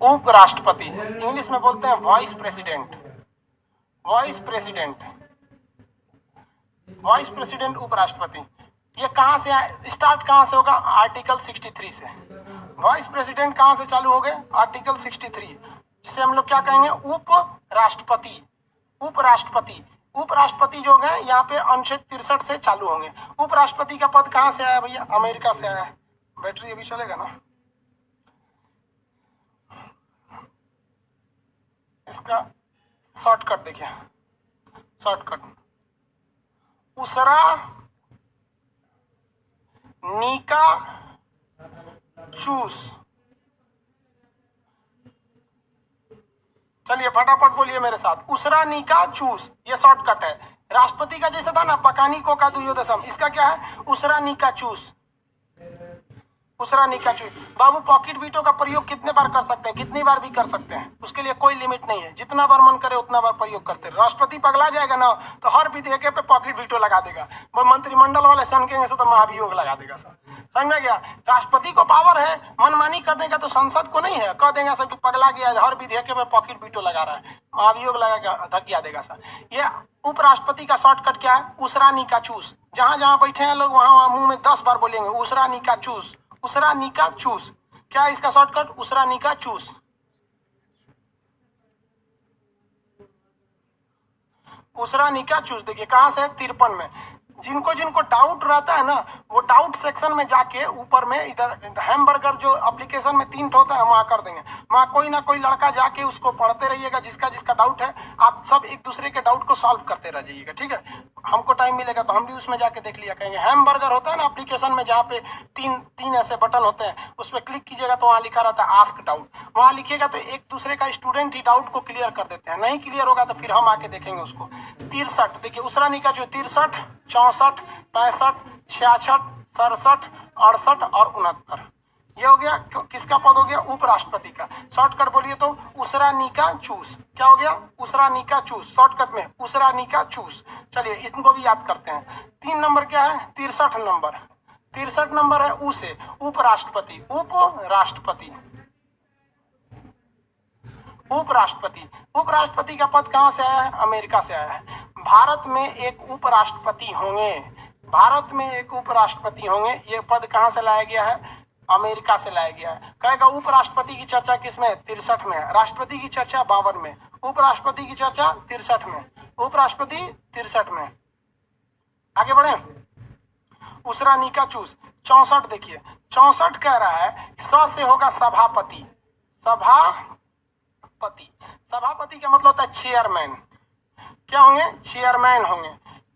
उपराष्ट्रपति, इंग्लिश में बोलते हैं vice president. Vice president, vice president उपराष्ट्रपति। ये कहां से स्टार्ट कहां से होगा? आर्टिकल 63 से। वाइस प्रेसिडेंट कहां से चालू हो गए? आर्टिकल 63, जिसे हम लोग क्या कहेंगे? उपराष्ट्रपति। उपराष्ट्रपति, उपराष्ट्रपति जो गए यहाँ पे अनुच्छेद 63 से चालू होंगे। उपराष्ट्रपति का पद कहां से आया भैया? अमेरिका से आया है। बैटरी अभी चलेगा ना? इसका शॉर्टकट देखिए, शॉर्टकट उसरा नीका चूस। चलिए फटाफट बोलिए मेरे साथ, उसरा नीका चूस, ये शॉर्टकट है। राष्ट्रपति का जैसा था ना, पकानी को का दुयोदशम, इसका क्या है? उसरा नीका चूस। उसरा नीका चूस। बाबू पॉकेट वीटो का प्रयोग कितने बार कर सकते हैं? कितनी बार भी कर सकते हैं, उसके लिए कोई लिमिट नहीं है। जितना बार मन करे उतना बार प्रयोग करते रहे। राष्ट्रपति पगला जाएगा ना तो हर विधेयक पे पॉकेट वीटो लगा देगा। वो मंत्रिमंडल वाले सनकेंगे से तो महाभियोग लगा देगा सर। समझ में गया? राष्ट्रपति को पावर है मनमानी करने का, तो संसद को नहीं है। कह देंगे सर कि पगला गया, हर विधेयक पे पॉकेट वीटो लगा रहा है, महाभियोग लगा के धकिया देगा सर। ये उपराष्ट्रपति का शॉर्टकट क्या है? उसरा नीका चूस। जहां जहां बैठे हैं लोग वहां वहां मुंह में 10 बार बोलेंगे उसरा नीका चूस, उसरा नीका चूस। क्या है इसका शॉर्टकट? उसरा नीका चूस। उसरा नीका चूस देखिए कहां से है? 53 में। जिनको जिनको डाउट रहता है ना, वो डाउट सेक्शन में जाके ऊपर में इधर हैमबर्गर जो एप्लीकेशन में 3 होता है वहां कर देंगे। वहां कोई ना कोई लड़का जाके उसको पढ़ते रहिएगा, जिसका जिसका डाउट है। आप सब एक दूसरे के डाउट को सॉल्व करते रह जाइएगा, ठीक है? हमको टाइम मिलेगा तो हम भी उसमें जाके देख लिया कहेंगे। हैमबर्गर होता है ना एप्लीकेशन में, जहाँ पे तीन ऐसे बटन होते हैं, उस पर क्लिक कीजिएगा तो वहाँ लिखा रहता है आस्क डाउट। वहाँ लिखिएगा तो एक दूसरे का स्टूडेंट ही डाउट को क्लियर कर देते हैं। नहीं क्लियर होगा तो फिर हम आके देखेंगे उसको। 63 देखिए, उसरा नीका जो 63, 64, 65, 66, 67, 68 और 69, ये हो गया किसका पद? हो गया उपराष्ट्रपति का। शॉर्टकट बोलिए तो उसरा नीका चूस। क्या हो गया? उसरा नीका चूस। शॉर्टकट में उसरा नीका चूस। चलिए इनको भी याद करते हैं। 3 नंबर क्या है? 63 नंबर। 63 नंबर है उ से, उपराष्ट्रपति। उपराष्ट्रपति, उपराष्ट्रपति। उपराष्ट्रपति का पद कहां से आया है? अमेरिका से आया है। भारत में एक उपराष्ट्रपति होंगे, भारत में एक उपराष्ट्रपति होंगे। ये पद कहां से लाया गया है? अमेरिका से लाया गया है। कहेगा उपराष्ट्रपति की चर्चा किसमें? 63 में है। राष्ट्रपति की चर्चा 52 में, उपराष्ट्रपति की चर्चा 63 में, उपराष्ट्रपति 63 में। आगे बढ़े, उसरा नीका चूस। 64 देखिए, 64 कह रहा है स से होगा सभापति। सभापति, सभापति का मतलब होता है चेयरमैन। क्या होंगे? चेयरमैन होंगे।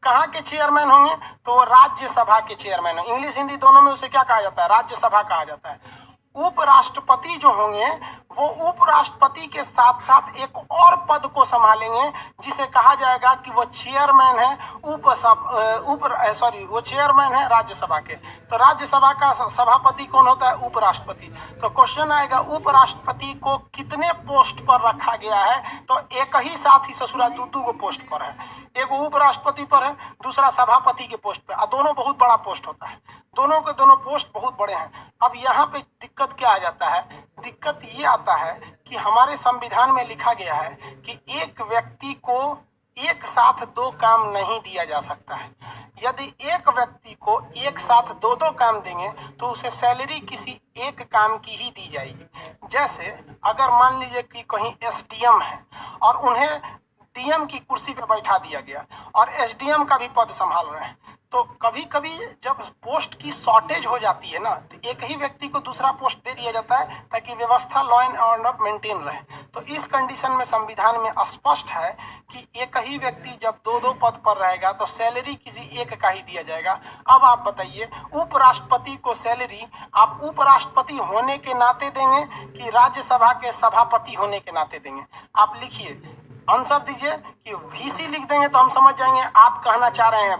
कहाँ के चेयरमैन होंगे? तो वो राज्यसभा के चेयरमैन होंगे। इंग्लिश हिंदी दोनों में उसे क्या कहा जाता है? राज्यसभा कहा जाता है। उपराष्ट्रपति जो होंगे वो उपराष्ट्रपति के साथ साथ एक और पद को संभालेंगे, जिसे कहा जाएगा कि वो चेयरमैन है वो चेयरमैन है राज्यसभा के। तो राज्यसभा का सभापति कौन होता है? उपराष्ट्रपति। तो क्वेश्चन आएगा उपराष्ट्रपति को कितने पोस्ट पर रखा गया है? तो एक ही साथ ही ससुरा दो को पोस्ट पर है। एक उपराष्ट्रपति पर है, दूसरा सभापति के पोस्ट पर। दोनों बहुत बड़ा पोस्ट होता है, दोनों के दोनों पोस्ट बहुत बड़े हैं। अब यहाँ पे दिक्कत क्या आ जाता है? दिक्कत ये आता है कि हमारे संविधान में लिखा गया है कि एक व्यक्ति को एक साथ 2 काम नहीं दिया जा सकता है। यदि एक व्यक्ति को एक साथ 2 काम देंगे तो उसे सैलरी किसी एक काम की ही दी जाएगी। जैसे अगर मान लीजिए कि कहीं एसडीएम है और उन्हें डीएम की कुर्सी पर बैठा दिया गया और एसडीएम का भी पद संभाल रहे हैं, तो कभी कभी जब पोस्ट की शॉर्टेज हो जाती है ना, तो एक ही व्यक्ति को दूसरा पोस्ट दे दिया जाता है ताकि व्यवस्था, लॉ एंड ऑर्डर मेंटेन रहे। तो इस कंडीशन में संविधान में स्पष्ट है कि एक ही व्यक्ति जब 2 पद पर रहेगा तो सैलरी किसी एक का ही दिया जाएगा। अब आप बताइए, उपराष्ट्रपति को सैलरी आप उपराष्ट्रपति होने के नाते देंगे कि राज्यसभा के सभापति होने के नाते देंगे? आप लिखिए, आंसर दीजिए। कि वीसी लिख देंगे तो हम समझ जाएंगे आप कहना चाह रहे हैं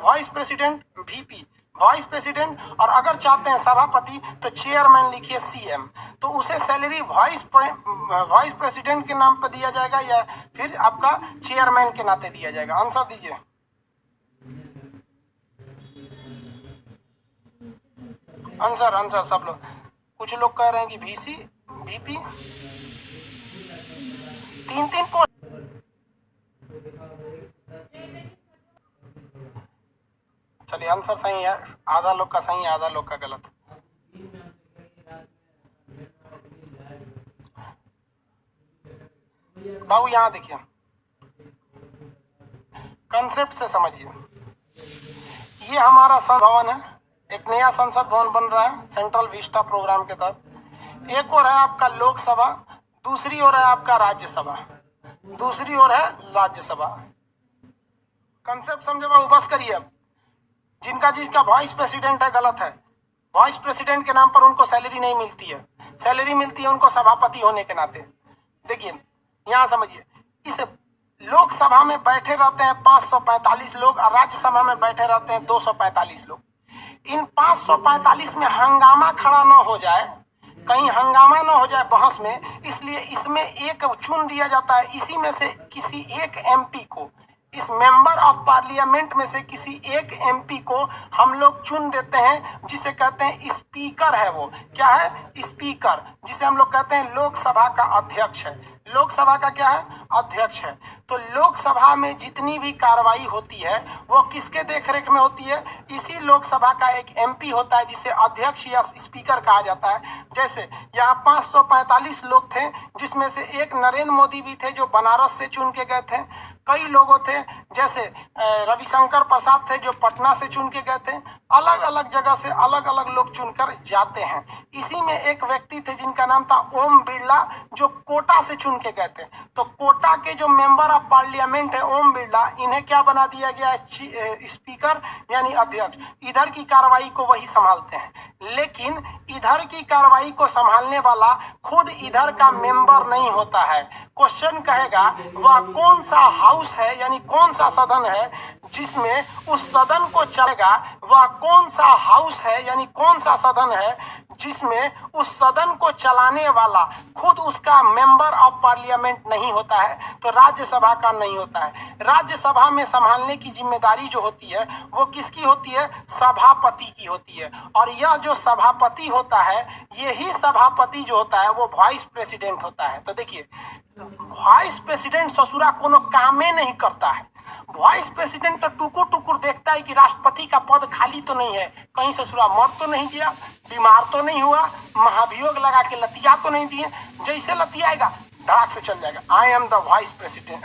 vice president, VP, vice president. और अगर चाहते हैं सभापति तो चेयरमैन लिखिए, सीएम। तो उसे सैलरी वाइस प्रेसिडेंट के नाम पर दिया जाएगा या फिर आपका चेयरमैन के नाते दिया जाएगा? आंसर दीजिए। आंसर सब लोग, कुछ लोग कह रहे हैं कि वीसी, वीपी 3-3 पोस्ट। चलिए आंसर सही है, आधा लोग का सही है, आधा लोग का गलत। बाबू यहाँ देखिए, कंसेप्ट से समझिए। ये हमारा संसद भवन है, एक नया संसद भवन बन रहा है सेंट्रल विस्टा प्रोग्राम के तहत। एक और है आपका लोकसभा, दूसरी ओर है आपका राज्यसभा, दूसरी ओर है राज्यसभा। कंसेप्ट समझे बाबू, बस करिए। अब जिनका जिसका वाइस प्रेसिडेंट है गलत है। वाइस प्रेसिडेंट के नाम पर उनको सैलरी नहीं मिलती है, सैलरी मिलती है उनको सभापति होने के नाते। देखिए यहाँ समझिए, इस लोकसभा में बैठे रहते हैं 545 लोग और राज्यसभा में बैठे रहते हैं 245 लोग। इन 545 में हंगामा खड़ा न हो जाए, कहीं हंगामा न हो जाए बहस में, इसलिए इसमें एक चुन दिया जाता है। इसी में से किसी एक एमपी को, इस मेंबर ऑफ पार्लियामेंट में से किसी एक एमपी को हम लोग चुन देते हैं, जिसे कहते हैं स्पीकर है। वो क्या है? स्पीकर, जिसे हम लोग कहते हैं लोकसभा का अध्यक्ष है। लोकसभा का क्या है? अध्यक्ष है। तो लोकसभा में जितनी भी कार्रवाई होती है वो किसके देखरेख में होती है? इसी लोकसभा का एक एमपी होता है जिसे अध्यक्ष या स्पीकर कहा जाता है। जैसे यहाँ 545 लोग थे, जिसमें से एक नरेंद्र मोदी भी थे जो बनारस से चुन के गए थे। कई लोगों थे, जैसे रविशंकर प्रसाद थे जो पटना से चुन के गए थे। अलग अलग जगह से अलग अलग लोग चुनकर जाते हैं। इसी में एक व्यक्ति थे जिनका नाम था ओम बिरला, जो कोटा से चुन के गए थे। तो कोटा के जो मेंबर ऑफ पार्लियामेंट है ओम बिरला, इन्हें क्या बना दिया गया है? स्पीकर यानी अध्यक्ष। इधर की कार्रवाई को वही संभालते हैं, लेकिन इधर की कार्रवाई को संभालने वाला खुद इधर का मेंबर नहीं होता है। क्वेश्चन कहेगा वह कौन सा हाउस है, यानी कौन सा सदन है जिसमें उस सदन को चलेगा। वह कौन सा हाउस है, यानी कौन सा सदन है जिसमें उस सदन को चलाने वाला खुद उसका मेंबर ऑफ पार्लियामेंट नहीं होता है। तो राज्यसभा का नहीं होता है। राज्यसभा में संभालने की जिम्मेदारी जो होती है वो किसकी होती है? सभापति की होती है। और यह जो सभापति होता है, यही सभापति जो होता है वो वाइस प्रेसिडेंट होता है। तो देखिए, वाइस प्रेसिडेंट ससुरा कोनो कामे नहीं करता है। वाइस प्रेसिडेंट तो टुकुर टुकुर देखता है कि राष्ट्रपति का पद खाली तो नहीं है, कहीं ससुरा मर तो नहीं गया, बीमार तो नहीं हुआ, महाभियोग लगा के लतिया तो नहीं दिए। जैसे लतियाएगा धड़ाक से चल जाएगा, I am the vice president,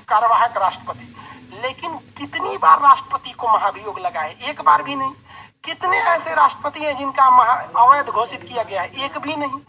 कार्यवाहक राष्ट्रपति। लेकिन कितनी बार राष्ट्रपति को महाभियोग लगा है? एक बार भी नहीं। कितने ऐसे राष्ट्रपति हैं जिनका अवैध घोषित किया गया है? एक भी नहीं।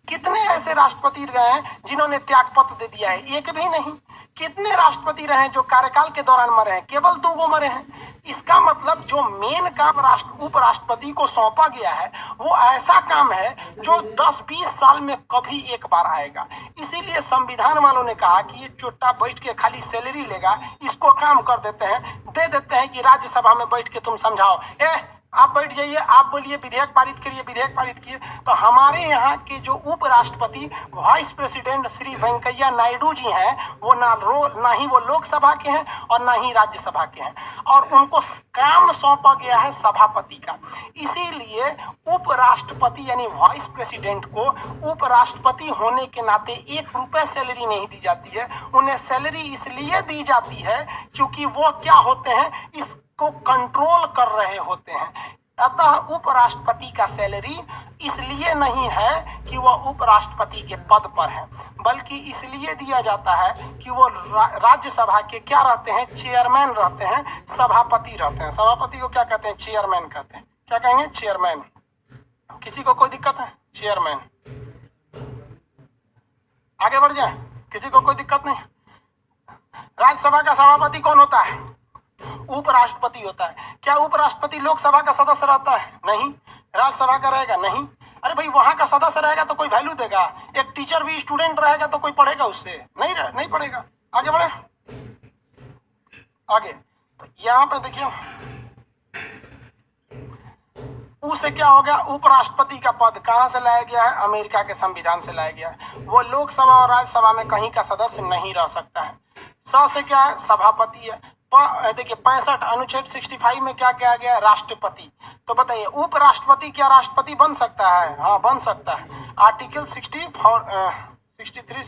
कितने ऐसे राष्ट्रपति रहे हैं जिन्होंने त्यागपत्र दे दिया है? एक भी नहीं। कितने राष्ट्रपति रहे जो कार्यकाल के दौरान मरे हैं? केवल 2 गो मरे हैं। इसका मतलब जो मेन काम उपराष्ट्रपति को सौंपा गया है वो ऐसा काम है जो 10-20 साल में कभी एक बार आएगा। इसीलिए संविधान वालों ने कहा कि ये चोट्टा बैठ के खाली सैलरी लेगा, इसको काम कर देते हैं, दे देते हैं कि राज्यसभा में बैठ के तुम समझाओ, आप बैठ जाइए, आप बोलिए विधेयक पारित करिए, विधेयक पारित किए। तो हमारे यहाँ के जो उपराष्ट्रपति वाइस प्रेसिडेंट श्री वेंकैया नायडू जी हैं, वो ना ही वो लोकसभा के हैं और ना ही राज्यसभा के हैं, और उनको काम सौंपा गया है सभापति का। इसीलिए उपराष्ट्रपति यानी वाइस प्रेसिडेंट को उपराष्ट्रपति होने के नाते 1 रुपए सैलरी नहीं दी जाती है। उन्हें सैलरी इसलिए दी जाती है क्योंकि वो क्या होते हैं, इस को कंट्रोल कर रहे होते हैं। अतः उपराष्ट्रपति का सैलरी इसलिए नहीं है कि वह उपराष्ट्रपति के पद पर है, बल्कि इसलिए दिया जाता है कि वो राज्यसभा के क्या रहते हैं? चेयरमैन रहते हैं, सभापति रहते हैं। सभापति को क्या कहते हैं? चेयरमैन कहते हैं। क्या कहेंगे? चेयरमैन। किसी को कोई दिक्कत है? चेयरमैन। आगे बढ़ जाए, किसी को कोई दिक्कत नहीं। राज्यसभा का सभापति कौन होता है? उपराष्ट्रपति होता है। क्या उपराष्ट्रपति लोकसभा का सदस्य रहता है? नहीं। राज्यसभा का रहेगा? नहीं। अरे भाई, वहां का सदस्य रहेगा तो कोई वैल्यू देगा। एक टीचर भी स्टूडेंट रहेगा तो कोई पढ़ेगा उससे? नहीं पढ़ेगा। आगे बढ़े, आगे। तो यहाँ पे देखिए, उसे क्या हो गया? उपराष्ट्रपति का पद कहाँ से लाया गया है? अमेरिका के संविधान से लाया गया है। वो लोकसभा और राज्यसभा में कहीं का सदस्य नहीं रह सकता है। स से क्या है? सभापति है। देखिए 65 अनुच्छेद 65 में क्या किया गया? राष्ट्रपति। तो बताइए उपराष्ट्रपति क्या राष्ट्रपति बन सकता है? हाँ बन सकता है। आर्टिकल 64 63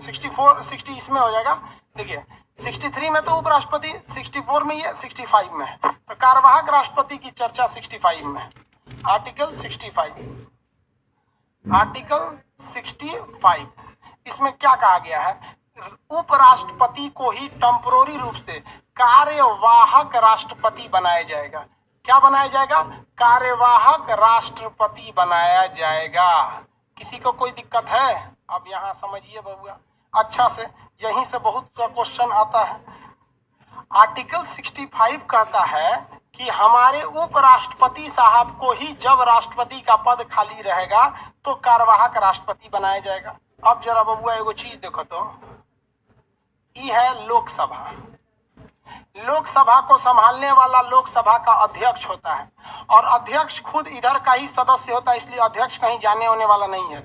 64 60 इसमें हो जाएगा। देखिए 63 में तो उपराष्ट्रपति, 64 में ये, 65 में है। तो कार्यवाहक राष्ट्रपति की चर्चा 65 में है। आर्टिकल 65, आर्टिकल 65 इसमें क्या कहा गया है? उपराष्ट्रपति को ही टेम्पोररी रूप से कार्यवाहक राष्ट्रपति बनाया जाएगा। क्या बनाया जाएगा? कार्यवाहक राष्ट्रपति बनाया जाएगा। किसी को कोई दिक्कत है? अब यहाँ समझिए बबुआ अच्छा से, यहीं से बहुत सा क्वेश्चन आता है। आर्टिकल 65 कहता है कि हमारे उपराष्ट्रपति साहब को ही जब राष्ट्रपति का पद खाली रहेगा तो कार्यवाहक राष्ट्रपति बनाया जाएगा। अब जरा बबुआ एगो चीज देखो तो, ये है लोकसभा। लोकसभा को संभालने वाला लोकसभा का अध्यक्ष होता है और अध्यक्ष खुद इधर का ही सदस्य होता है, इसलिए अध्यक्ष कहीं जाने होने वाला नहीं है।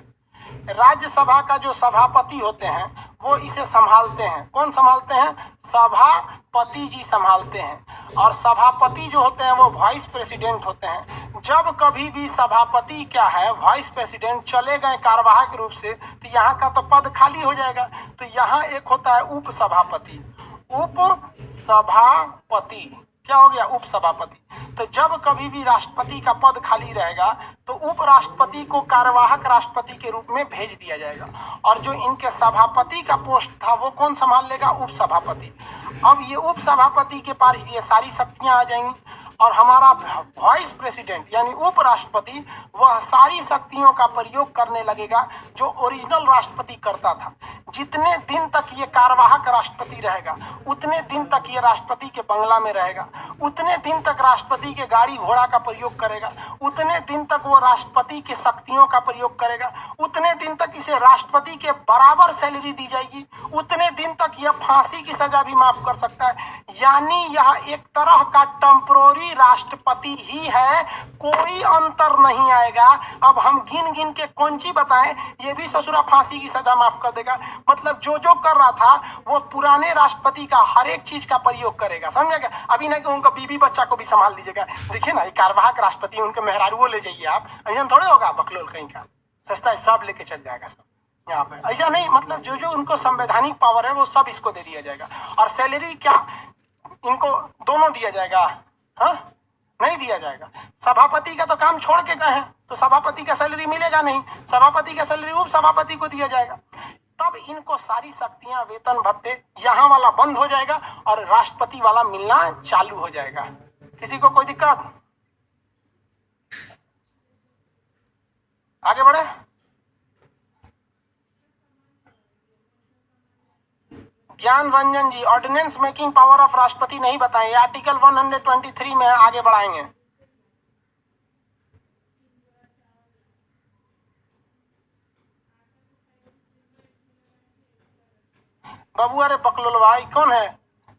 राज्यसभा का जो सभापति होते हैं वो इसे संभालते हैं। कौन संभालते हैं? सभापति जी संभालते हैं। और सभापति जो होते हैं वो वाइस प्रेसिडेंट होते हैं। जब कभी भी सभापति क्या है, वाइस प्रेसिडेंट चले गए कार्यवाहक रूप से, तो यहाँ का तो पद खाली हो जाएगा। तो यहाँ एक होता है उप सभापति। उप सभापति क्या हो गया? उप सभापति। तो जब कभी भी राष्ट्रपति का पद खाली रहेगा तो उपराष्ट्रपति को कार्यवाहक राष्ट्रपति के रूप में भेज दिया जाएगा और जो इनके सभापति का पोस्ट था वो कौन संभाल लेगा? उप सभापति। अब ये उप सभापति के पास ये सारी शक्तियां आ जाएंगी और हमारा वाइस प्रेसिडेंट यानी उपराष्ट्रपति वह सारी शक्तियों का प्रयोग करने लगेगा जो ओरिजिनल राष्ट्रपति करता था। जितने दिन तक ये कार्यवाहक राष्ट्रपति रहेगा उतने दिन तक ये राष्ट्रपति के बंगला में रहेगा, उतने दिन तक राष्ट्रपति के गाड़ी घोड़ा का प्रयोग करेगा, उतने दिन तक वो राष्ट्रपति की शक्तियों का प्रयोग करेगा, उतने दिन तक इसे राष्ट्रपति के बराबर सैलरी दी जाएगी, उतने दिन तक यह फांसी की सजा भी माफ कर सकता है। यानी यह एक तरह का टेम्पोररी राष्ट्रपति ही है, कोई अंतर नहीं आएगा। अब हम गिन गिन के कौन सी बताएं, ये भी ससुरा फांसी की सजा माफ कर देगा। मतलब जो जो कर रहा था वो पुराने राष्ट्रपति का हर एक चीज का प्रयोग करेगा, समझ गया? अभी नहीं कि उनका बीबी बच्चा को भी संभाल दीजिएगा। देखिए ना, कार्यवाहक राष्ट्रपति उनके मेहरारुओं ले जाइए आप, ऐसा थोड़े होगा बकलोल कहीं का, सस्ता सब लेके चल जाएगा सब यहाँ पे। ऐसा नहीं, मतलब जो जो उनको संवैधानिक पावर है वो सब इसको दे दिया जाएगा। और सैलरी क्या इनको दोनों दिया जाएगा? हाँ नहीं दिया जाएगा। सभापति का तो काम छोड़ के गए हैं तो सभापति का सैलरी मिलेगा नहीं, सभापति का सैलरी उप सभापति को दिया जाएगा। तब इनको सारी शक्तियां, वेतन भत्ते यहाँ वाला बंद हो जाएगा और राष्ट्रपति वाला मिलना चालू हो जाएगा। किसी को कोई दिक्कत? आगे बढ़े। ज्ञान रंजन जी, ऑर्डिनेंस मेकिंग पावर ऑफ राष्ट्रपति नहीं बताएं, आर्टिकल 123 में आगे बढ़ाएंगे। बाबू अरे बकलोलवा कौन है?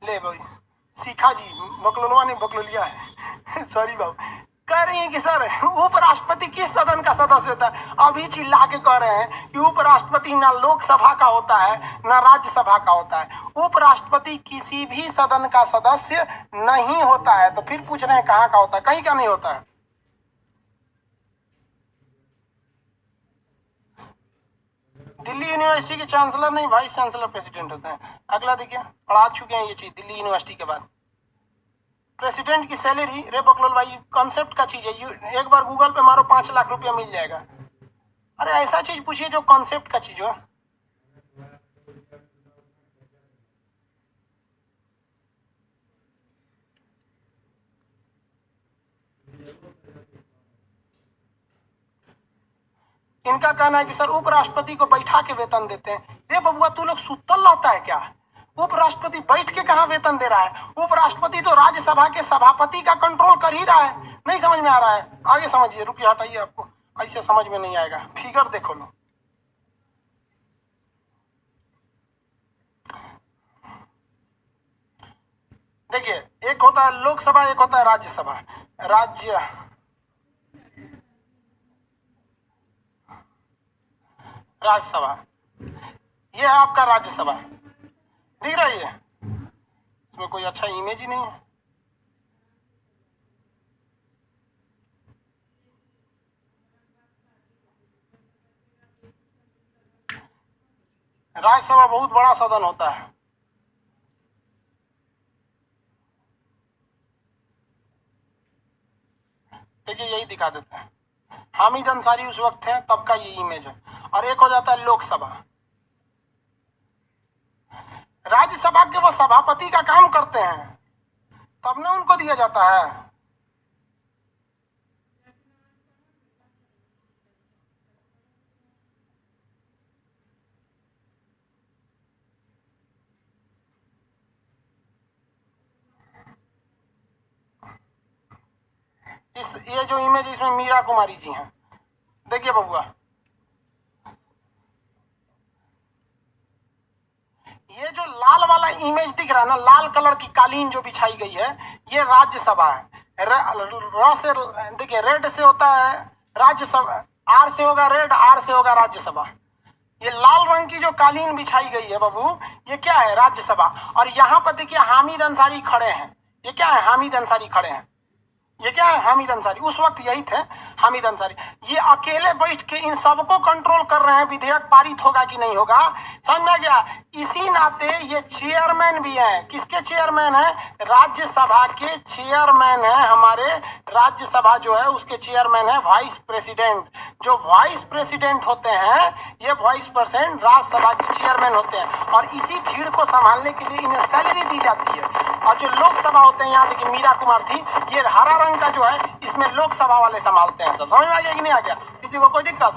ले भाई सीखा जी, बकलोलवा नहीं बकलोलिया है सॉरी बाबू। कह रही है कि सर उपराष्ट्रपति किस सदन का सदस्य होता है? अभी चिल्ला के कह रहे हैं कि उपराष्ट्रपति ना लोकसभा का होता है ना राज्यसभा का होता है, उपराष्ट्रपति किसी भी सदन का सदस्य नहीं होता है। तो फिर पूछ रहे हैं कहाँ का होता है? कहीं का नहीं होता है। दिल्ली यूनिवर्सिटी के चांसलर नहीं, वाइस चांसलर प्रेसिडेंट होते हैं। अगला देखिए, पढ़ा चुके हैं ये चीज दिल्ली यूनिवर्सिटी के बाद। प्रेसिडेंट की सैलरी, रे बकलोल भाई कॉन्सेप्ट का चीज है, एक बार गूगल पे मारो 5 लाख रुपया मिल जाएगा। अरे ऐसा चीज पूछिए जो कॉन्सेप्ट का चीज हो। इनका कहना है कि सर उपराष्ट्रपति को बैठा के वेतन देते हैं। रे बबुआ तू लोग सुतल रहता है क्या? उपराष्ट्रपति बैठ के कहाँ वेतन दे रहा है? उपराष्ट्रपति तो राज्यसभा के सभापति का कंट्रोल कर ही रहा है। नहीं समझ में आ रहा है? आगे समझिए, रुकिए हटाइए, आपको ऐसे समझ में नहीं आएगा। फिगर देखो लो, देखिए एक होता है लोकसभा, एक होता है राज्यसभा। राज्यसभा ये है आपका राज्यसभा, दिख रहा है? इसमें कोई अच्छा इमेज ही नहीं है। राज्यसभा बहुत बड़ा सदन होता है। देखिए यही दिखा देते हैं, हामिद अंसारी उस वक्त है तब का ये इमेज है। और एक हो जाता है लोकसभा। राज्यसभा के वो सभापति का काम करते हैं तब ना उनको दिया जाता है। ये जो इमेज इसमें मीरा कुमारी जी हैं, देखिए बबुआ, ये जो लाल वाला इमेज दिख रहा है ना, लाल कलर की कालीन जो बिछाई गई है, ये राज्यसभा है। र से देखिए, रेड से होता है राज्यसभा, आर से होगा रेड, आर से होगा राज्यसभा। ये लाल रंग की जो कालीन बिछाई गई है बाबू, ये क्या है? राज्यसभा। और यहाँ पर देखिए हामिद अंसारी खड़े हैं। ये क्या है? हामिद अंसारी खड़े हैं। ये क्या है? हामिद अंसारी। उस वक्त यही थे हामिद अंसारी। ये अकेले बैठ के इन सबको कंट्रोल कर रहे हैं, विधेयक पारित होगा कि नहीं होगा। समझ में गया? इसी नाते ये चेयरमैन भी हैं। किसके चेयरमैन हैं? राज्यसभा के चेयरमैन हैं। हमारे राज्यसभा जो है उसके चेयरमैन है वाइस प्रेसिडेंट। जो वाइस प्रेसिडेंट होते हैं, ये वाइस प्रेसिडेंट राज्यसभा के चेयरमैन होते हैं। और इसी भीड़ को संभालने के लिए इन्हें सैलरी दी जाती है। और जो लोकसभा होते हैं, यहाँ देखिए मीरा कुमार थी, ये हरा रंग का जो है इसमें लोकसभा वाले संभालते हैं। सब समझ में आ गया कि नहीं आ गया? किसी को कोई दिक्कत?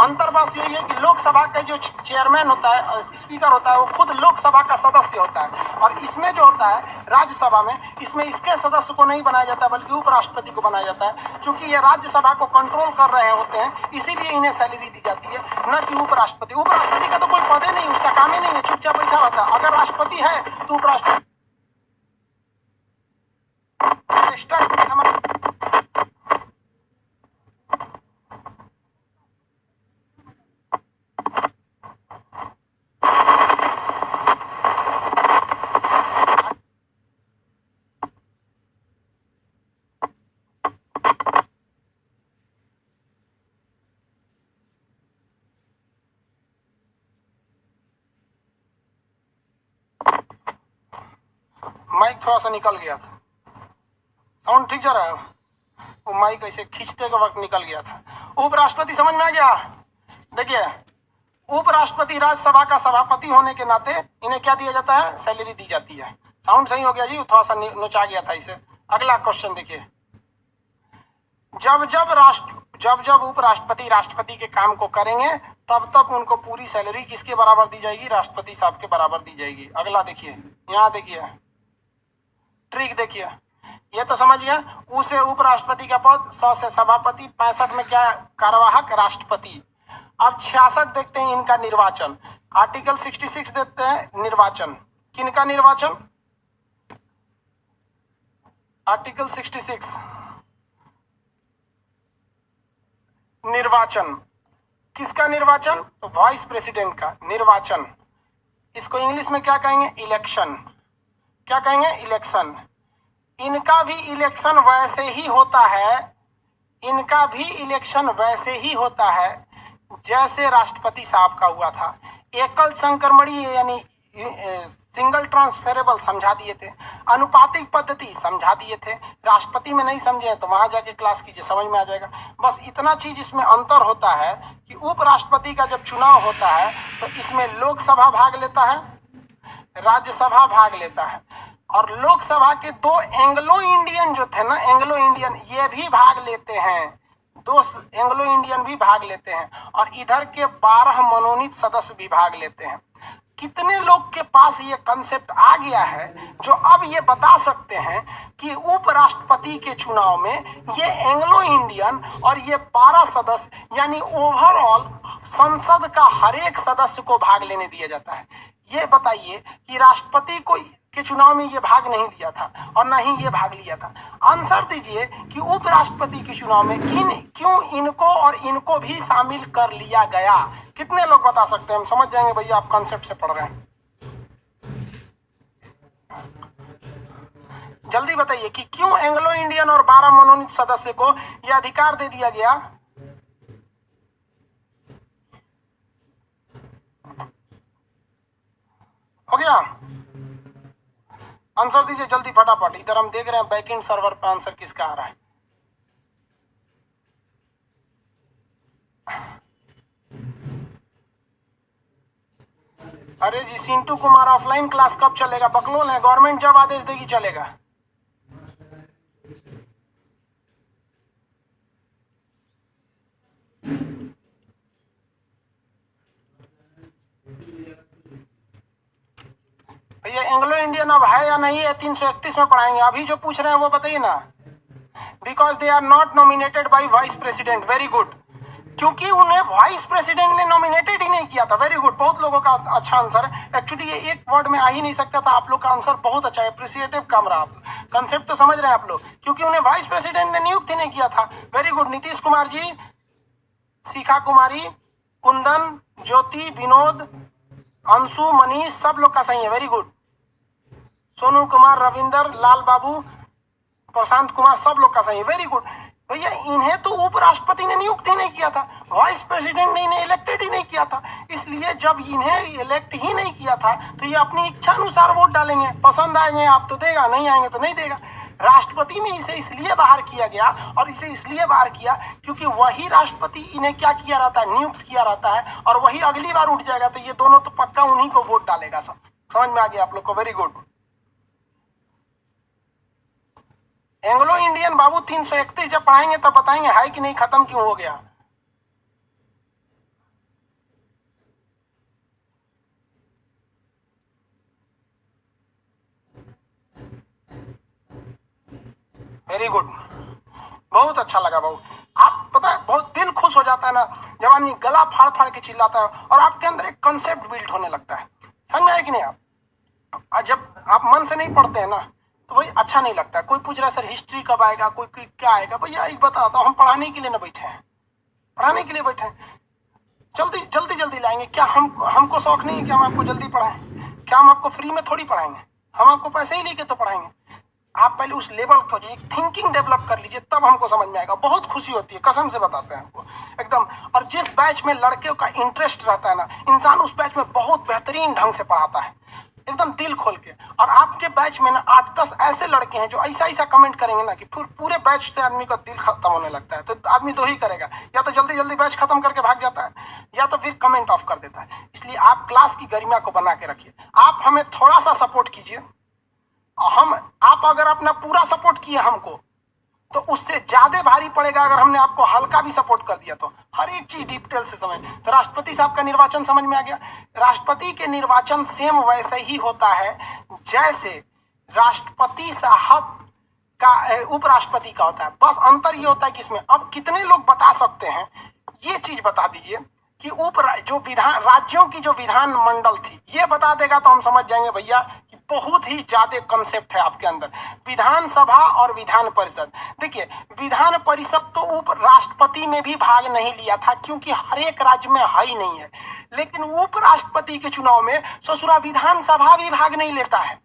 अंतर बस यही है कि लोकसभा का जो चेयरमैन होता है, स्पीकर होता है, वो खुद लोकसभा का सदस्य होता है। और इसमें जो होता है राज्यसभा में, इसमें इसके सदस्य को नहीं बनाया जाता बल्कि उपराष्ट्रपति को बनाया जाता है। क्योंकि ये राज्यसभा को कंट्रोल कर रहे होते हैं, इसीलिए इन्हें सैलरी दी जाती है, न कि उपराष्ट्रपति। उपराष्ट्रपति का तो कोई पद ही नहीं, उसका काम ही नहीं है, चुपचाप बैठा रहता है। अगर राष्ट्रपति है तो उपराष्ट्रपति माइक थोड़ा सा निकल गया था। साउंड ठीक जा रहा है? वो माइक ऐसे खींचते के वक्त निकल गया था। उपराष्ट्रपति समझ में आ गया? देखिए, उपराष्ट्रपति राज्यसभा का सभापति होने के नाते इन्हें क्या दिया जाता है? सैलरी दी जाती है। साउंड सही हो गया जी? थोड़ा सा नोचा गया था इसे। अगला क्वेश्चन देखिए, जब जब उपराष्ट्रपति राष्ट्रपति के काम को करेंगे तब तब उनको पूरी सैलरी किसके बराबर दी जाएगी? राष्ट्रपति साहब के बराबर दी जाएगी। अगला देखिए, यहाँ देखिए ट्रिक देखिए, ये तो समझ गया। उसे उपराष्ट्रपति का पद, 100 से सभापति, 65 में क्या कार्यवाहक? राष्ट्रपति। अब 66 देखते हैं इनका निर्वाचन। आर्टिकल 66 देखते हैं निर्वाचन। किनका निर्वाचन? आर्टिकल 66 निर्वाचन। किसका निर्वाचन? तो वाइस प्रेसिडेंट का निर्वाचन। इसको इंग्लिश में क्या कहेंगे? इलेक्शन। क्या कहेंगे? इलेक्शन। इनका भी इलेक्शन वैसे ही होता है, इनका भी इलेक्शन वैसे ही होता है जैसे राष्ट्रपति साहब का हुआ था। एकल संक्रमणीय यानी सिंगल ट्रांसफरेबल समझा दिए थे, अनुपातिक पद्धति समझा दिए थे। राष्ट्रपति में नहीं समझे तो वहां जाके क्लास कीजिए, समझ में आ जाएगा। बस इतना चीज इसमें अंतर होता है कि उपराष्ट्रपति का जब चुनाव होता है तो इसमें लोकसभा भाग लेता है, राज्यसभा भाग लेता है। और लोकसभा के 2 एंग्लो इंडियन जो थे ना, एंग्लो इंडियन, ये भी भाग लेते हैं। 2 एंग्लो इंडियन भी भाग लेते हैं। और इधर के 12 मनोनीत सदस्य भी भाग लेते हैं। कितने लोग के पास ये कंसेप्ट आ गया है जो अब ये बता सकते हैं कि उपराष्ट्रपति के चुनाव में ये एंग्लो इंडियन और ये 12 सदस्य यानी ओवरऑल संसद का हर एक सदस्य को भाग लेने दिया जाता है। ये बताइए कि राष्ट्रपति को के चुनाव में ये भाग नहीं लिया था और न ही ये भाग लिया था। आंसर दीजिए कि उपराष्ट्रपति के चुनाव में क्यों इनको और इनको भी शामिल कर लिया गया? कितने लोग बता सकते हैं? हम समझ जाएंगे भैया आप कॉन्सेप्ट से पढ़ रहे हैं। जल्दी बताइए कि क्यों एंग्लो इंडियन और 12 मनोनीत सदस्य को यह अधिकार दे दिया गया। हो गया, आंसर दीजिए जल्दी फटाफट। इधर हम देख रहे हैं बैकएंड सर्वर पे आंसर किसका आ रहा है। अरे जी सिंटू कुमार, ऑफलाइन क्लास कब चलेगा? बकलोल है, गवर्नमेंट जब आदेश देगी चलेगा। भैया एंग्लो इंडियन अब है या नहीं है? 331 में पढ़ाएंगे। अभी जो पूछ रहे हैं वो बताइए ना। Because they are not nominated by vice president. Very good, क्योंकि उन्हें वाइस प्रेसिडेंट ने नॉमिनेटेड ही नहीं किया था। वेरी गुड, बहुत लोगों का अच्छा आंसर है। एक्चुअली ये एक वर्ड में आ ही नहीं सकता था। आप लोग का आंसर बहुत अच्छा है, अप्रिसिएटिव काम रहा। आप कंसेप्ट तो समझ रहे हैं आप लोग, क्योंकि उन्हें वाइस प्रेसिडेंट ने नियुक्त ही नहीं किया था। वेरी गुड, नीतीश कुमार जी, शिखा कुमारी, कुंदन, ज्योति, विनोद, अंशु, मनीष, सब लोग का सही है। वेरी गुड, सोनू कुमार, रविंदर, लाल बाबू, प्रशांत कुमार, सब लोग का सही है। वेरी गुड भैया, इन्हें तो उपराष्ट्रपति ने नियुक्त ही नहीं किया था, वाइस प्रेसिडेंट ने इन्हें इलेक्टेड ही नहीं किया था। इसलिए जब इन्हें इलेक्ट ही नहीं किया था तो ये अपनी इच्छा अनुसार वोट डालेंगे। पसंद आएंगे आप तो देगा, नहीं आएंगे तो नहीं देगा। राष्ट्रपति में इसे इसलिए बाहर किया गया, और इसे इसलिए बाहर किया क्योंकि वही राष्ट्रपति इन्हें क्या किया रहता है, नियुक्त किया रहता है, और वही अगली बार उठ जाएगा तो ये दोनों तो पक्का उन्हीं को वोट डालेगा। सब समझ में आ गया आप लोग को? Very good. एंग्लो इंडियन बाबू 331 जब पढ़ाएंगे तब बताएंगे है कि नहीं, खत्म क्यों हो गया। वेरी गुड, बहुत अच्छा लगा बाबू। आप पता है बहुत दिल खुश हो जाता है ना जब आदमी गला फाड़ फाड़ के चिल्लाता है और आपके अंदर एक कंसेप्ट बिल्ड होने लगता है। समझ आए कि नहीं आप? जब आप मन से नहीं पढ़ते हैं ना तो भाई अच्छा नहीं लगता। कोई पूछ रहा है सर हिस्ट्री कब आएगा, कोई क्या आएगा, भैया एक बताता हूँ, हम पढ़ाने के लिए ना बैठे हैं, पढ़ाने के लिए बैठे हैं। जल्दी जल्दी जल्दी लाएंगे क्या? हमको शौक नहीं है कि हम आपको जल्दी पढ़ाएं? क्या हम आपको फ्री में थोड़ी पढ़ाएंगे? हम आपको पैसे ही लेके तो पढ़ाएंगे। आप पहले उस लेवल को एक थिंकिंग डेवलप कर लीजिए, तब हमको समझ में आएगा। बहुत खुशी होती है, कसम से बताते हैं आपको एकदम। और जिस बैच में लड़कियों का इंटरेस्ट रहता है ना, इंसान उस बैच में बहुत बेहतरीन ढंग से पढ़ाता है, एकदम दिल खोल के। और आपके बैच में ना 8-10 ऐसे लड़के हैं जो ऐसा ऐसा कमेंट करेंगे ना कि फिर पूरे बैच से आदमी का दिल खत्म होने लगता है। तो आदमी दो ही करेगा, या तो जल्दी जल्दी बैच खत्म करके भाग जाता है, या तो फिर कमेंट ऑफ कर देता है। इसलिए आप क्लास की गरिमा को बना के रखिए। आप हमें थोड़ा सा सपोर्ट कीजिए, आप अगर अपना पूरा सपोर्ट किए हमको तो उससे ज्यादा भारी पड़ेगा अगर हमने आपको हल्का भी सपोर्ट कर दिया। तो हर एक चीज डिटेल से समझ। तो राष्ट्रपति साहब का निर्वाचन समझ में आ गया। राष्ट्रपति के निर्वाचन सेम वैसे ही होता है जैसे राष्ट्रपति साहब का उपराष्ट्रपति का होता है। बस अंतर ये होता है कि इसमें अब कितने लोग बता सकते हैं ये चीज बता दीजिए कि जो विधान राज्यों की जो विधान मंडल थी ये बता देगा तो हम समझ जाएंगे भैया कि बहुत ही ज्यादा कंसेप्ट है आपके अंदर। विधानसभा और विधान परिषद, देखिए विधान परिषद तो उप राष्ट्रपति में भी भाग नहीं लिया था क्योंकि हर एक राज्य में है ही नहीं है, लेकिन उपराष्ट्रपति के चुनाव में ससुरा विधानसभा भी भाग नहीं लेता है,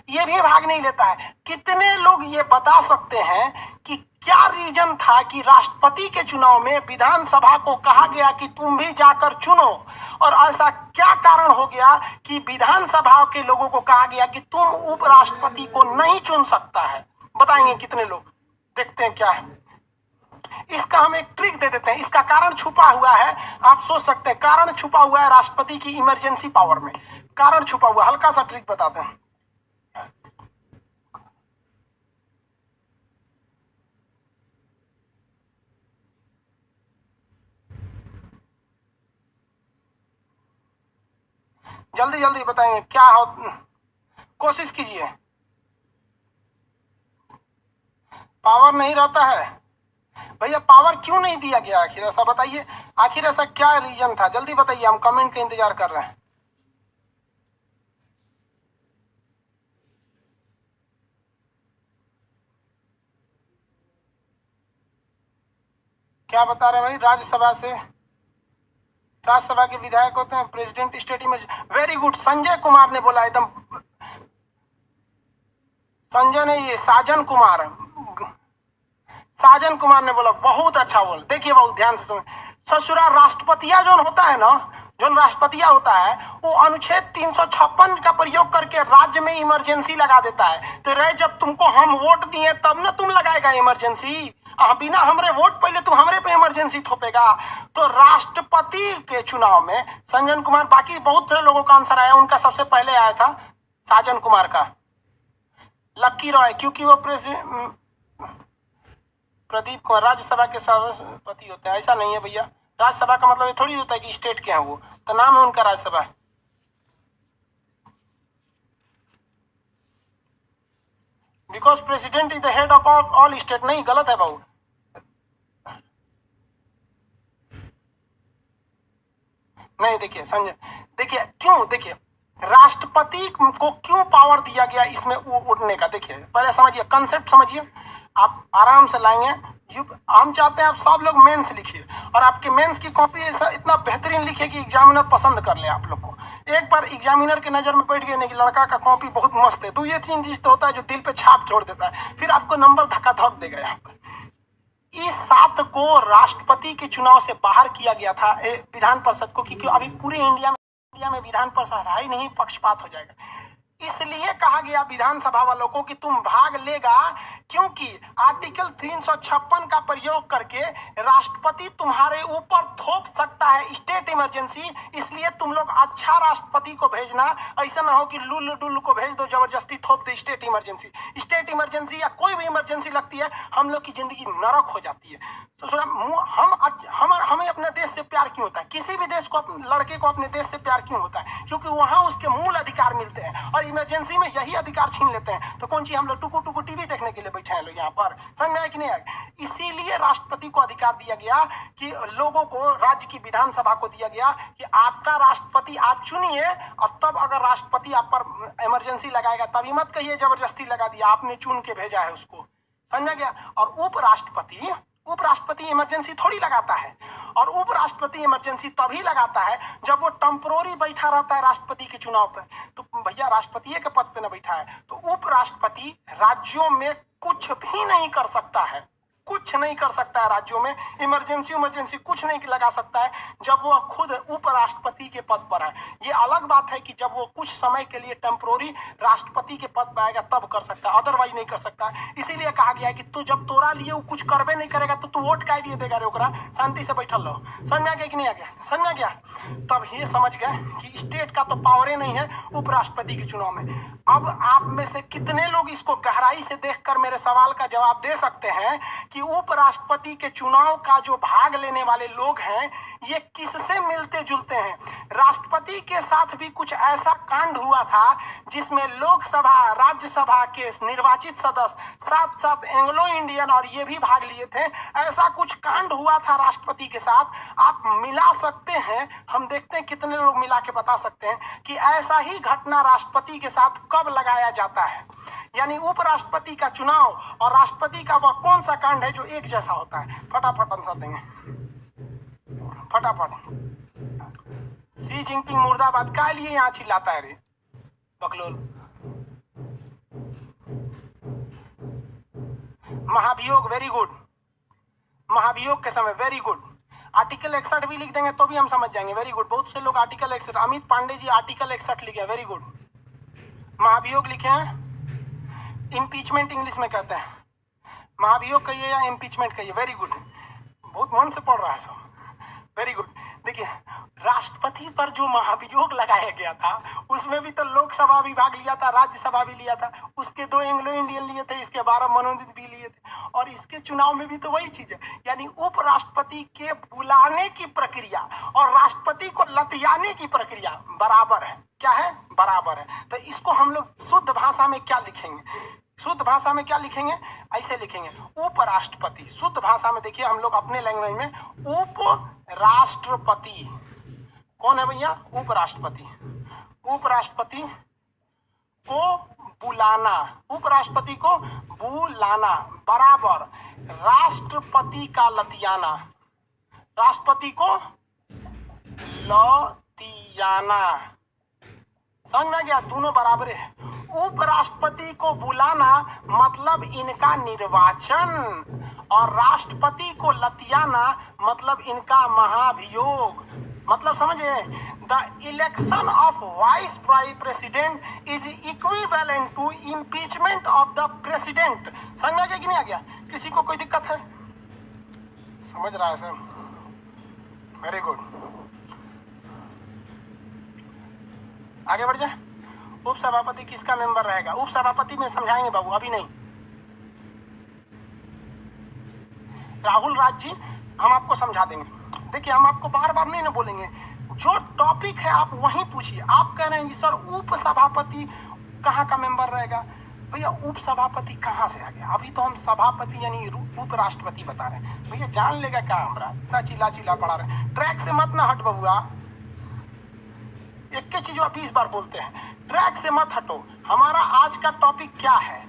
ये भी भाग नहीं लेता है। कितने लोग ये बता सकते हैं कि क्या रीजन था कि राष्ट्रपति के चुनाव में विधानसभा को कहा गया कि तुम भी जाकर चुनो, और ऐसा क्या कारण हो गया कि विधानसभा के लोगों को कहा गया कि तुम उपराष्ट्रपति को नहीं चुन सकता है? बताएंगे कितने लोग? देखते हैं क्या है इसका। हम एक ट्रिक दे देते हैं, इसका कारण छुपा हुआ है। आप सोच सकते हैं कारण छुपा हुआ है राष्ट्रपति की इमरजेंसी पावर में, कारण छुपा हुआ। हल्का सा ट्रिक बताते हैं। जल्दी जल्दी बताएंगे क्या हो, कोशिश कीजिए। पावर नहीं रहता है भैया, पावर क्यों नहीं दिया गया आखिर? ऐसा बताइए, आखिर ऐसा क्या रीजन था? जल्दी बताइए, हम कमेंट का इंतजार कर रहे हैं। क्या बता रहे हैं भाई? राज्यसभा के विधायक होते हैं president state emergency. Very good, Sanjay Kumar ने बोला एकदम। संजय ने ये साजन कुमार ने बोला, बहुत अच्छा बोल। देखिए बहुत ध्यान से सुन, ससुरा राष्ट्रपतिया जो होता है ना, जो राष्ट्रपतिया होता है वो अनुच्छेद 356 का प्रयोग करके राज्य में इमरजेंसी लगा देता है। तो रे जब तुमको हम वोट दिए तब ना तुम लगाएगा इमरजेंसी, बिना हमरे वोट पहले तुम हमरे पे इमरजेंसी थोपेगा। तो राष्ट्रपति के चुनाव में संजन कुमार, बाकी बहुत सारे लोगों का आंसर आया, उनका सबसे पहले आया था साजन कुमार का, लक्की रॉय, क्योंकि वो प्रदीप कुमार राज्यसभा के सभापति होते हैं। ऐसा नहीं है भैया, राज्यसभा का मतलब ये थोड़ी होता है कि स्टेट के हैं वो, तो नाम है उनका Rajya Sabha. Because president is the head of all state. नहीं, गलत है बाबू। नहीं, देखिए संजय, देखिए क्यों, देखिए राष्ट्रपति को क्यों पावर दिया गया इसमें उठने का। देखिए पहले समझिए, कंसेप्ट समझिए, आप आराम से लाएंगे। हम चाहते हैं आप सब लोग मेंस लिखिए, और आपके मेंस की कॉपी ऐसा इतना बेहतरीन लिखिए कि एग्जामिनर पसंद कर ले आप लोग को। एक बार एग्जामिनर के नजर में बैठ गए नहीं कि लड़का का कॉपी बहुत मस्त है, तो ये 3 चीज तो होता है जो दिल पे छाप छोड़ देता है, फिर आपको नंबर धक्का धक देगा। यहाँ पर इस 7 को राष्ट्रपति के चुनाव से बाहर किया गया था विधान परिषद को, क्योंकि अभी पूरे इंडिया में विधान परिषद है ही नहीं, पक्षपात हो जाएगा। इसलिए कहा गया विधानसभा वालों को कि तुम भाग लेगा, क्योंकि आर्टिकल 356 का प्रयोग करके राष्ट्रपति तुम्हारे ऊपर थोप सकता है स्टेट इमरजेंसी। इसलिए तुम लोग अच्छा राष्ट्रपति को भेजना, ऐसा ना हो कि लुल्लू डुल्लू को भेज दो, जबरदस्ती थोप दे स्टेट इमरजेंसी। स्टेट इमरजेंसी या कोई भी इमरजेंसी लगती है, हम लोग की जिंदगी नरक हो जाती है। तो हमें अपने देश से प्यार क्यों होता है? किसी भी देश को, लड़के को अपने देश से प्यार क्यों होता है? क्योंकि वहां उसके मूल अधिकार मिलते हैं, और इमरजेंसी में यही अधिकार छीन लेते हैं। तो कौन सी हम लोग टुकु टुकु टीवी देखने के लिए बैठे हैं लोग यहाँ पर? समझ में आया कि नहीं आया? इसीलिए राष्ट्रपति को अधिकार दिया गया कि लोगों को, राज्य की विधानसभा को दिया गया कि आपका राष्ट्रपति आप चुनिए, और तब अगर राष्ट्रपति आप पर इमरजेंसी लगाएगा तभी मत कहिए जबरदस्ती लगा दिया, आपने चुन के भेजा है उसको। समझा गया? और उपराष्ट्रपति इमरजेंसी थोड़ी लगाता है, और उपराष्ट्रपति इमरजेंसी तभी लगाता है जब वो टेम्पोररी बैठा रहता है राष्ट्रपति के चुनाव पर। तो भैया राष्ट्रपति के पद पे न बैठा है, तो उपराष्ट्रपति राज्यों में कुछ भी नहीं कर सकता है, कुछ नहीं कर सकता है राज्यों में, इमरजेंसी कुछ नहीं लगा सकता है जब वो खुद उपराष्ट्रपति के पद पर है। ये अलग बात है कि जब वो कुछ समय के लिए टेम्पोररी राष्ट्रपति के पद पर आएगा तब कर सकता है, अदरवाइज नहीं कर सकता। इसीलिए कहा गया है कि तू जब तोरा लिए वो कुछ करबे नहीं करेगा तो तू वोट काय लिए देगा रे ओकरा, शांति से बैठल रहो। समझ में आ गया कि नहीं आ गया? समझ में आ गया? तब ये समझ गए कि स्टेट का तो पावर नहीं है उपराष्ट्रपति के चुनाव में। अब आप में से कितने लोग इसको गहराई से देखकर मेरे सवाल का जवाब दे सकते हैं कि उपराष्ट्रपति के चुनाव का जो भाग लेने वाले लोग हैं ये किससे मिलते जुलते हैं? राष्ट्रपति के साथ भी कुछ ऐसा कांड हुआ था जिसमें लोकसभा, राज्यसभा के निर्वाचित सदस्य साथ साथ एंग्लो इंडियन और ये भी भाग लिए थे। ऐसा कुछ कांड हुआ था राष्ट्रपति के साथ। आप मिला सकते हैं, हम देखते हैं कितने लोग मिला के बता सकते हैं कि ऐसा ही घटना राष्ट्रपति के साथ कब लगाया जाता है। यानी उपराष्ट्रपति का चुनाव और राष्ट्रपति का वह कौन सा कांड है जो एक जैसा होता है? फटाफट आंसर देंगे, फटाफट। शी जिनपिंग मुर्दाबाद का लिए यहाँ चिल्लाता है रे बकलोल? महाभियोग, वेरी गुड। महाभियोग के समय, वेरी गुड। आर्टिकल 61 भी लिख देंगे तो भी हम समझ जाएंगे, वेरी गुड। बहुत से लोग आर्टिकल 61, अमित पांडे जी आर्टिकल 61 लिखे, वेरी गुड। महाभियोग लिखे हैं, इम्पीचमेंट इंग्लिश में कहते हैं। महाभियोग कहिए या इम्पीचमेंट कहिए, वेरी गुड। बहुत मन से पढ़ रहा है सब, वेरी गुड। देखिए राष्ट्रपति पर जो महाभियोग लगाया गया था उसमें भी तो लोकसभा भी भाग लिया था, राज्यसभा भी लिया था, उसके 2 एंग्लो इंडियन लिए थे, इसके 12 मनोनीत भी लिए थे, और इसके चुनाव में भी तो वही चीज है। यानी उपराष्ट्रपति के बुलाने की प्रक्रिया और राष्ट्रपति को लतियाने की प्रक्रिया बराबर है। क्या है? बराबर है। तो इसको हम लोग शुद्ध भाषा में क्या लिखेंगे? शुद्ध भाषा में क्या लिखेंगे? ऐसे लिखेंगे, उपराष्ट्रपति। शुद्ध भाषा में देखिए हम लोग अपने लैंग्वेज में उपराष्ट्रपति कौन है भैया? उपराष्ट्रपति। उपराष्ट्रपति को बुलाना, उपराष्ट्रपति को बुलाना बराबर राष्ट्रपति का लतियाना, राष्ट्रपति को लतियाना। समझ में आ गया? दोनों बराबर है। उपराष्ट्रपति को बुलाना मतलब इनका निर्वाचन, और राष्ट्रपति को लतियाना मतलब इनका महाभियोग। मतलब समझे, the election of vice president is equivalent to impeachment of the president. समझ में आ गया कि नहीं आ गया? किसी को कोई दिक्कत है? समझ रहा है सर? वेरी गुड, आगे बढ़ जाए। उपसभापति किसका मेंबर रहेगा? उपसभापति में समझाएंगे बाबू, अभी नहीं। राहुल राज जी हम आपको समझा देंगे। देखिए हम आपको बार बार नहीं ना बोलेंगे, जो टॉपिक है आप वहीं पूछिए। आप कह रहे हैं कि सर उपसभापति कहाँ का मेंबर रहेगा? भैया उपसभापति कहाँ से आ गया? अभी तो हम सभापति यानी उपराष्ट्रपति बता रहे हैं। भैया जान लेगा क्या हमारा? इतना चिल्ला चिल्ला पड़ा रहे, ट्रैक से मत ना हट बबुआ। एक के चीज आप 20 बार बोलते हैं, ट्रैक से मत हटो। हमारा आज का टॉपिक क्या है?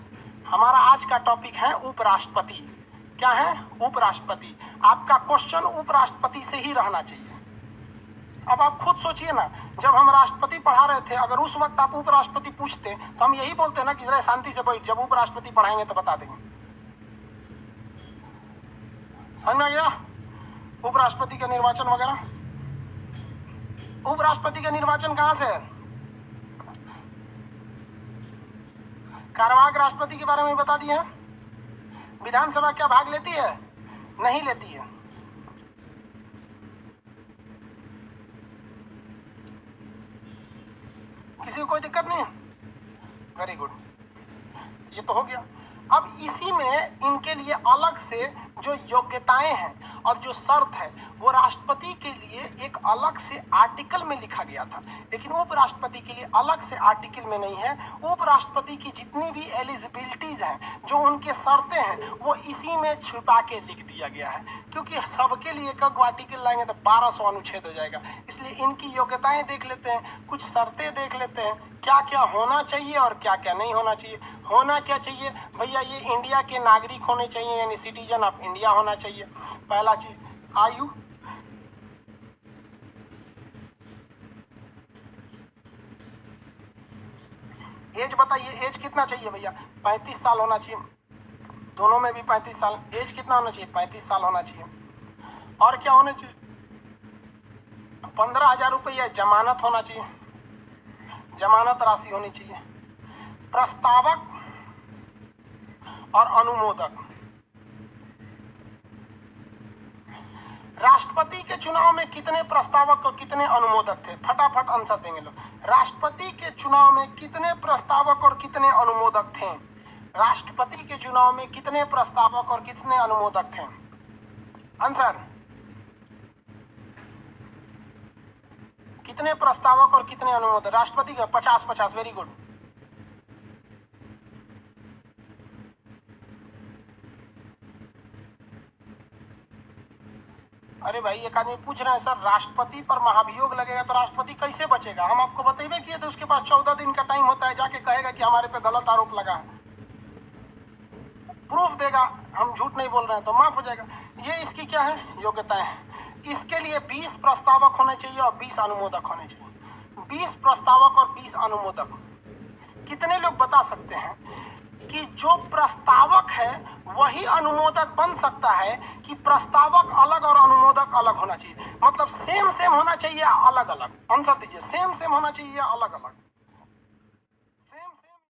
हमारा आज का टॉपिक है उपराष्ट्रपति। क्या है? उपराष्ट्रपति। आपका क्वेश्चन उपराष्ट्रपति से ही रहना चाहिए। अब आप खुद सोचिए ना, जब हम राष्ट्रपति पढ़ा रहे थे, अगर उस वक्त आप उपराष्ट्रपति पूछते तो हम यही बोलते ना कि जरा शांति से बैठ, जब उपराष्ट्रपति पढ़ाएंगे तो बता देंगे। समझ में आ गया? उपराष्ट्रपति का निर्वाचन वगैरह। उपराष्ट्रपति का निर्वाचन कहां से है? कार्यवाहक राष्ट्रपति के बारे में बता दिए। विधानसभा क्या भाग लेती है? नहीं लेती है। किसी को कोई दिक्कत नहीं है? वेरी गुड, ये तो हो गया। अब इसी में इनके लिए अलग से जो योग्यताएं हैं और जो शर्त है वो राष्ट्रपति के लिए एक अलग से आर्टिकल में लिखा गया था, लेकिन उपराष्ट्रपति के लिए अलग से आर्टिकल में नहीं है। उपराष्ट्रपति की जितनी भी एलिजिबिलिटीज हैं, जो उनके शर्तें हैं, वो इसी में छुपा के लिख दिया गया है। क्योंकि सबके लिए एक आर्टिकल लाएंगे तो 1200 अनुच्छेद हो जाएगा, इसलिए इनकी योग्यताएं देख लेते हैं, कुछ शर्तें देख लेते हैं, क्या क्या होना चाहिए और क्या क्या नहीं होना चाहिए। होना क्या चाहिए भैया? ये इंडिया के नागरिक होने चाहिए, यानी सिटीजन ऑफ इंडिया होना चाहिए। पहला चीज, आयु। एज बताइए, एज कितना चाहिए भैया? 35 साल होना चाहिए, दोनों में भी 35 साल। एज कितना होना चाहिए? 35 साल होना चाहिए। और क्या होना चाहिए? 15,000 रुपया जमानत होना चाहिए, जमानत राशि होनी चाहिए। प्रस्तावक और अनुमोदक। राष्ट्रपति के चुनाव में कितने प्रस्तावक और कितने अनुमोदक थे? फटाफट आंसर देंगे लोग। राष्ट्रपति के चुनाव में कितने प्रस्तावक और कितने अनुमोदक थे? राष्ट्रपति के चुनाव में कितने प्रस्तावक और कितने अनुमोदक थे? आंसर, कितने प्रस्तावक और कितने अनुमोदक? राष्ट्रपति का 50-50। Very good. अरे भाई एक आदमी पूछ रहे हैं सर राष्ट्रपति पर महाभियोग लगेगा तो राष्ट्रपति कैसे बचेगा? हम आपको बतेबे किए थे, उसके पास 14 दिन का टाइम होता है, जाके कहेगा कि हमारे पे गलत आरोप लगा है, प्रूफ देगा, हम झूठ नहीं बोल रहे हैं तो माफ हो जाएगा। ये इसकी क्या है? योग्यताएं हैं। इसके लिए 20 प्रस्तावक होने चाहिए और 20 अनुमोदक होने चाहिए। 20 प्रस्तावक और 20 अनुमोदक। कितने लोग बता सकते हैं कि जो प्रस्तावक है वही अनुमोदक बन सकता है कि प्रस्तावक अलग और अनुमोदक अलग होना चाहिए? मतलब सेम सेम होना चाहिए या अलग अलग? आंसर दीजिए, सेम सेम होना चाहिए या अलग अलग?